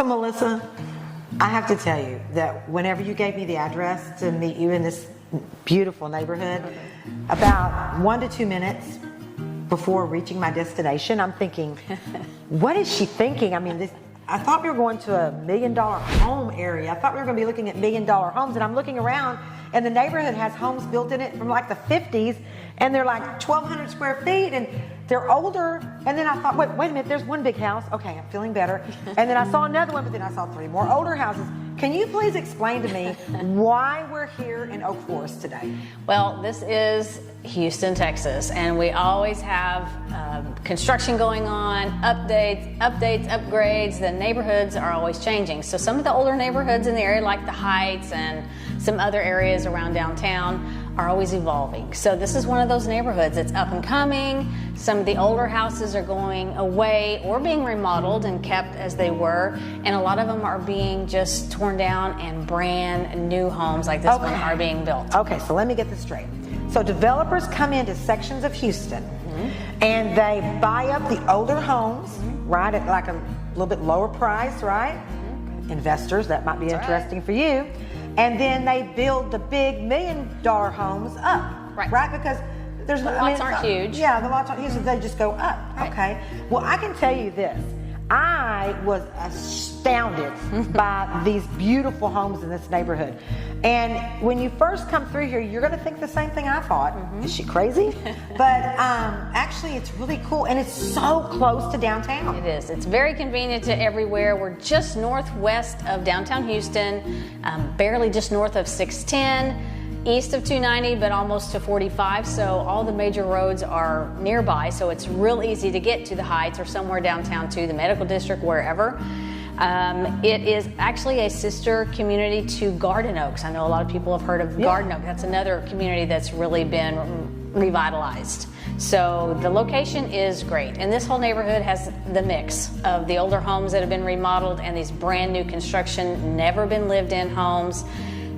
So Melissa, I have to tell you that whenever you gave me the address to meet you in this beautiful neighborhood, about 1 to 2 minutes before reaching my destination, I'm thinking, what is she thinking? I mean, I thought we were going to a $1 million home area. I thought we were going to be looking at $1 million homes, and I'm looking around, and the neighborhood has homes built in it from like the 50s, and they're like 1,200 square feet, and they're older. And then I thought, wait a minute, there's one big house. Okay, I'm feeling better. And then I saw another one, but then I saw 3 more older houses. Can you please explain to me why we're here in Oak Forest today? Well, this is Houston, Texas, and we always have construction going on, updates, upgrades. The neighborhoods are always changing. So some of the older neighborhoods in the area, like the Heights and some other areas around downtown, are always evolving. So this is one of those neighborhoods that's up and coming. Some of the older houses are going away or being remodeled and kept as they were, and a lot of them are being just torn down and brand new homes like this one are being built. Okay, so let me get this straight. So developers come into sections of Houston and they buy up the older homes, right, at like a little bit lower price, right? Investors, that might be interesting for you. And then they build the big $1 million homes up, right? Because there's the lots aren't huge. Yeah, the lots aren't huge, so they just go up. Right. Okay. Well, I can tell you this. I was astounded by these beautiful homes in this neighborhood. And when you first come through here, you're going to think the same thing I thought. Is she crazy? But actually, it's really cool, and it's so close to downtown. It is. It's very convenient to everywhere. We're just northwest of downtown Houston, barely just north of 610. East of 290, but almost to 45, so all the major roads are nearby, so it's real easy to get to the Heights or somewhere downtown to the medical district, wherever. It is actually a sister community to Garden Oaks. I know a lot of people have heard of Garden Oaks. That's another community that's really been revitalized. So the location is great, and this whole neighborhood has the mix of the older homes that have been remodeled and these brand new construction, never been lived in homes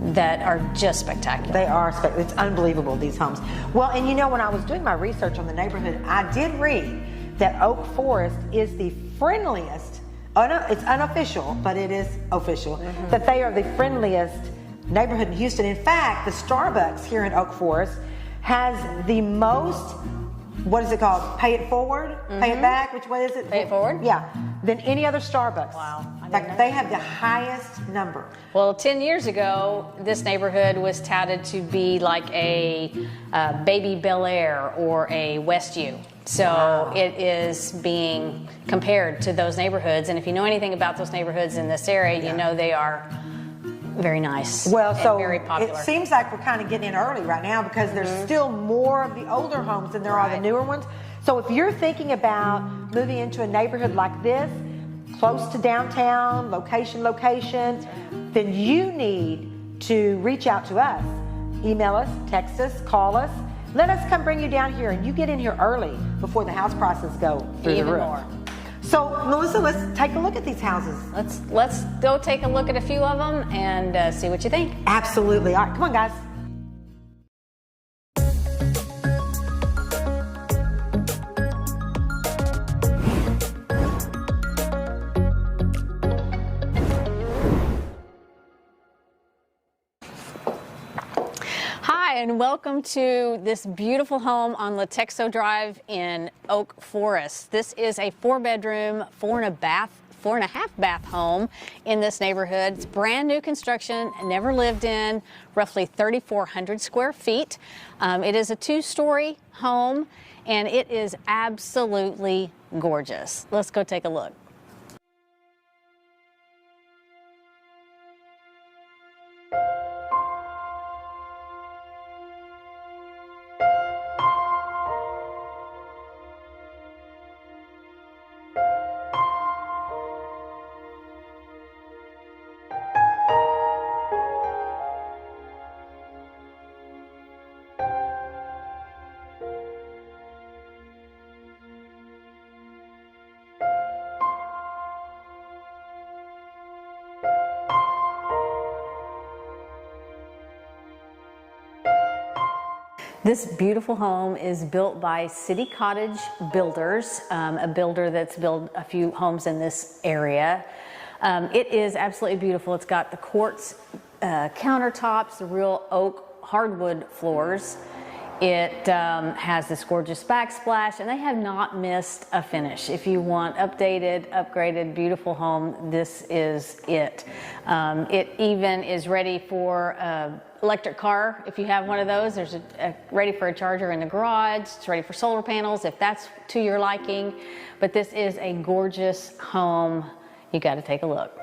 that are just spectacular. They are. It's unbelievable, these homes. Well, and you know, when I was doing my research on the neighborhood, I did read that Oak Forest is the friendliest, it's unofficial, but it is official, that they are the friendliest neighborhood in Houston. In fact, the Starbucks here in Oak Forest has the most, what is it called? Pay it forward? Pay it back? Which way is it? Pay it forward? Yeah. Than any other Starbucks. Wow. Like they have the highest number. Well, 10 years ago, this neighborhood was touted to be like a baby Bellaire or a Westview. So it is being compared to those neighborhoods. And if you know anything about those neighborhoods in this area, you know they are very nice. Well, so very popular. It seems like we're kind of getting in early right now because there's still more of the older homes than there are the newer ones. So if you're thinking about moving into a neighborhood like this, close to downtown, location, then you need to reach out to us. Email us, text us, call us. Let us come bring you down here, and you get in here early before the house prices go through the roof. More. So, Melissa, let's take a look at these houses. Let's go take a look at a few of them and see what you think. Absolutely. All right, come on, guys. Hi, and welcome to this beautiful home on Latexo Drive in Oak Forest. This is a 4-bedroom, 4.5 bath home in this neighborhood. It's brand new construction, never lived in, roughly 3,400 square feet. It is a 2-story home, and it is absolutely gorgeous. Let's go take a look. This beautiful home is built by City Cottage Builders, a builder that's built a few homes in this area. It is absolutely beautiful. It's got the quartz countertops, the real oak hardwood floors. It has this gorgeous backsplash, and they have not missed a finish. If you want updated, upgraded, beautiful home, this is it. It even is ready for electric car. If you have one of those, there's ready for a charger in the garage. It's ready for solar panels if that's to your liking. But this is a gorgeous home. You got to take a look.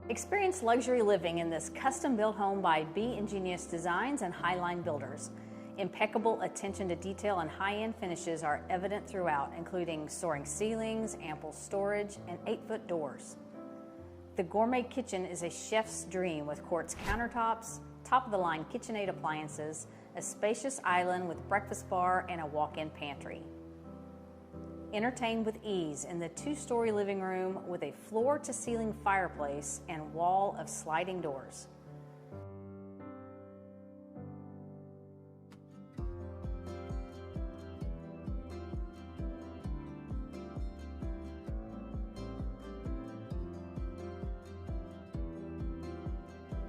Experience luxury living in this custom-built home by Be Ingenious Designs and Highline Builders. Impeccable attention to detail and high-end finishes are evident throughout, including soaring ceilings, ample storage, and 8-foot doors. The gourmet kitchen is a chef's dream with quartz countertops, top-of-the-line KitchenAid appliances, a spacious island with breakfast bar, and a walk-in pantry. Entertain with ease in the 2-story living room with a floor-to-ceiling fireplace and wall of sliding doors.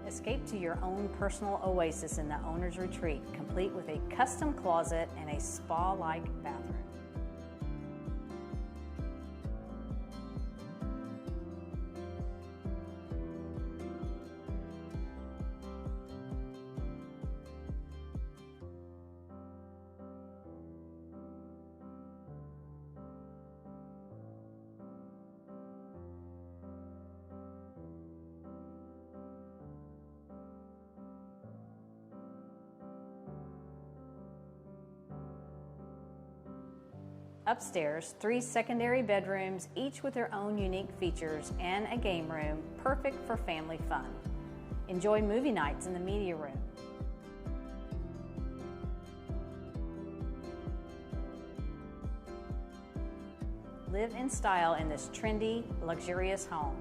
Escape to your own personal oasis in the owner's retreat, complete with a custom closet and a spa-like bathroom. Upstairs, 3 secondary bedrooms, each with their own unique features, and a game room, perfect for family fun. Enjoy movie nights in the media room. Live in style in this trendy, luxurious home.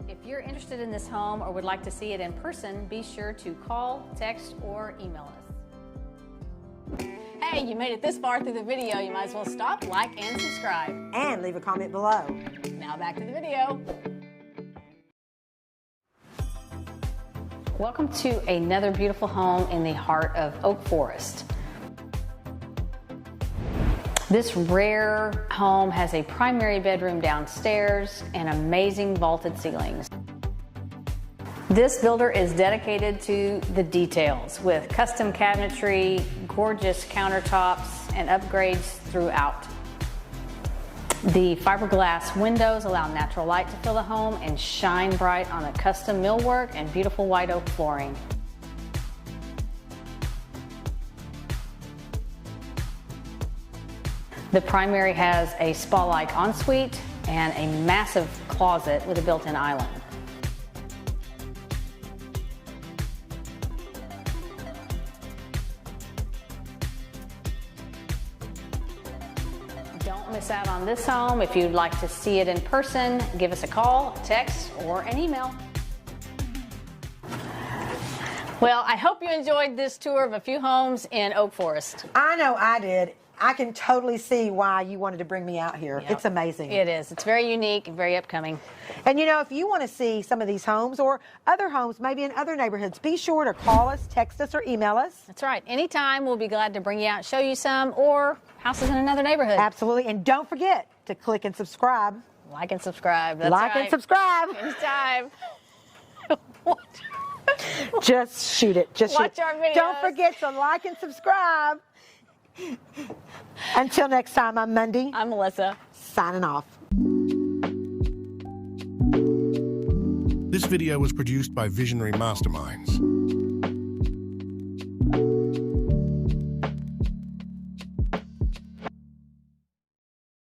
If you're interested in this home or would like to see it in person, be sure to call, text, or email us. Hey, you made it this far through the video. You might as well stop, like, and subscribe. And leave a comment below. Now back to the video. Welcome to another beautiful home in the heart of Oak Forest. This rare home has a primary bedroom downstairs and amazing vaulted ceilings. This builder is dedicated to the details with custom cabinetry, gorgeous countertops, and upgrades throughout. The fiberglass windows allow natural light to fill the home and shine bright on the custom millwork and beautiful white oak flooring. The primary has a spa-like ensuite and a massive closet with a built-in island. Don't miss out on this home. If you'd like to see it in person, give us a call, text, or an email. Well, I hope you enjoyed this tour of a few homes in Oak Forest. I know I did. I can totally see why you wanted to bring me out here. Yep. It's amazing. It is. It's very unique and very upcoming. And you know, if you want to see some of these homes or other homes, maybe in other neighborhoods, be sure to call us, text us, or email us. That's right. Anytime, we'll be glad to bring you out, show you some, or houses in another neighborhood. Absolutely. And don't forget to click and subscribe. Like and subscribe. That's Like right. and subscribe. Anytime. Just shoot it. Just Watch shoot it. our videos. Don't forget to like and subscribe. Until next time, I'm Mundy. I'm Melissa. Signing off. This video was produced by Visionary Masterminds.